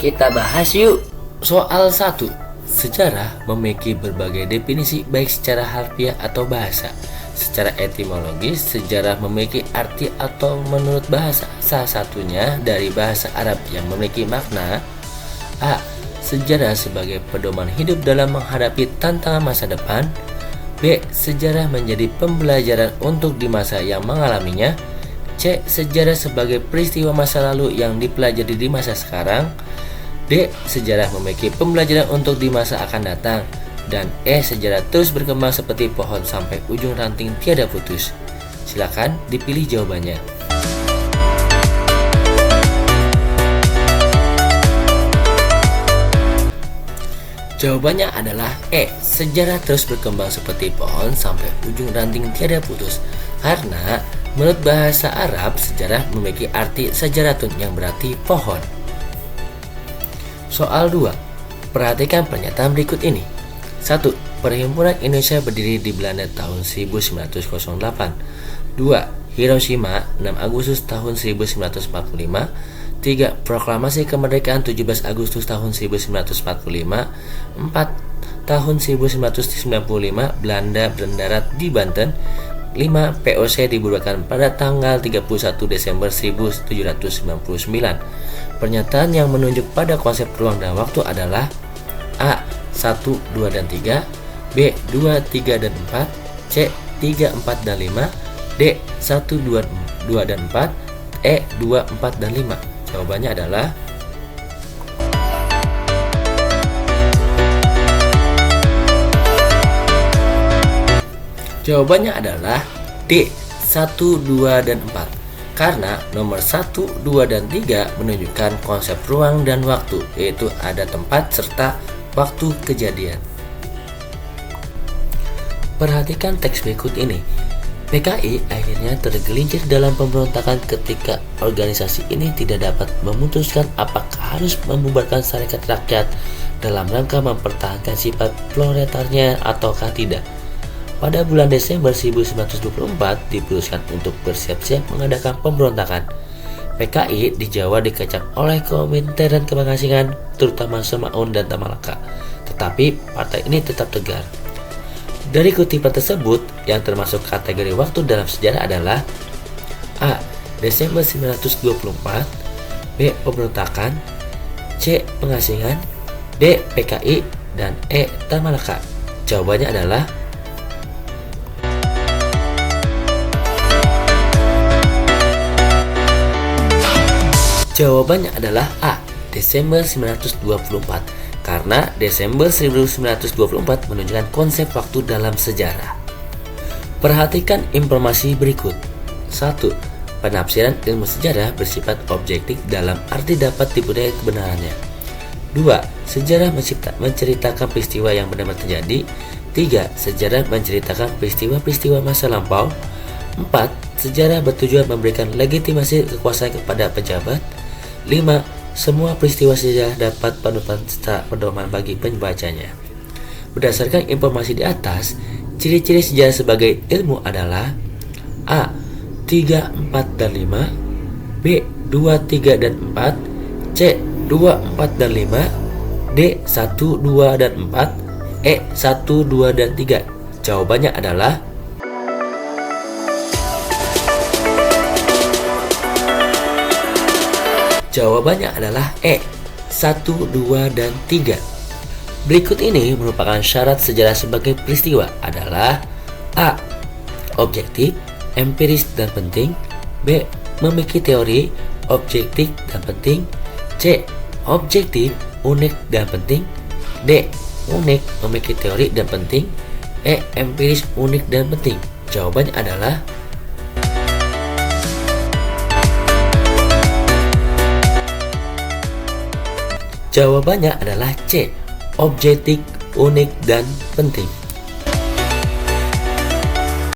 Kita bahas yuk. Soal 1. Sejarah memiliki berbagai definisi baik secara harfiah atau bahasa. Secara etimologis, sejarah memiliki arti atau menurut bahasa. Salah satunya dari bahasa Arab yang memiliki makna A. Sejarah sebagai pedoman hidup dalam menghadapi tantangan masa depan. B. Sejarah menjadi pembelajaran untuk di masa yang mengalaminya. C. Sejarah sebagai peristiwa masa lalu yang dipelajari di masa sekarang. D. Sejarah memiliki pembelajaran untuk di masa akan datang. Dan E. Sejarah terus berkembang seperti pohon sampai ujung ranting tiada putus. Silakan dipilih jawabannya. Jawabannya adalah E. Sejarah terus berkembang seperti pohon sampai ujung ranting tiada putus. Karena menurut bahasa Arab, sejarah memiliki arti sajaratun yang berarti pohon. Soal 2. Perhatikan pernyataan berikut ini. 1. Perhimpunan Indonesia berdiri di Belanda tahun 1908. 2. Hiroshima 6 Agustus tahun 1945. 3. Proklamasi kemerdekaan 17 Agustus tahun 1945. 4. Tahun 1995 Belanda mendarat di Banten. 5. POC dibubarkan pada tanggal 31 Desember 1799. Pernyataan yang menunjuk pada konsep ruang dan waktu adalah A. 1, 2, dan 3. B. 2, 3, dan 4. C. 3, 4, dan 5. D. 1, 2, 2 dan 4. E. 2, 4, dan 5. Jawabannya adalah D. 1, 2, dan 4. Karena nomor 1, 2, dan 3 menunjukkan konsep ruang dan waktu, yaitu ada tempat serta waktu kejadian. Perhatikan teks berikut ini. PKI akhirnya tergelincir dalam pemberontakan ketika organisasi ini tidak dapat memutuskan apakah harus membubarkan Serikat Rakyat dalam rangka mempertahankan sifat proletarnya ataukah tidak. Pada bulan Desember 1924 diputuskan untuk bersiap-siap mengadakan pemberontakan. PKI di Jawa dikecam oleh Komintern Kepengasingan, terutama Semaun dan Tamalaka. Tetapi partai ini tetap tegar. Dari kutipan tersebut, yang termasuk kategori waktu dalam sejarah adalah A. Desember 1924. B. Pemberontakan. C. Pengasingan. D. PKI. Dan E. Tamalaka. Jawabannya adalah A. Desember 1924. Karena Desember 1924 menunjukkan konsep waktu dalam sejarah. Perhatikan informasi berikut. 1. Penafsiran ilmu sejarah bersifat objektif dalam arti dapat dipercayai kebenarannya. 2. Sejarah menceritakan peristiwa yang benar-benar terjadi. 3. Sejarah menceritakan peristiwa-peristiwa masa lampau. 4. Sejarah bertujuan memberikan legitimasi kekuasaan kepada pejabat. 5. Semua peristiwa sejarah dapat panutan serta pedoman bagi pembacanya. Berdasarkan informasi di atas, ciri-ciri sejarah sebagai ilmu adalah A. 3, 4, dan 5. B. 2, 3, dan 4. C. 2, 4, dan 5. D. 1, 2, dan 4. E. 1, 2, dan 3. Jawabannya adalah E. 1, 2, dan 3. Berikut ini merupakan syarat sejarah sebagai peristiwa adalah A. Objektif, empiris, dan penting. B. Memiliki teori, objektif, dan penting. C. Objektif, unik, dan penting. D. Unik, memiliki teori, dan penting. E. Empiris, unik, dan penting. Jawabannya adalah C. Objektif, unik, dan penting.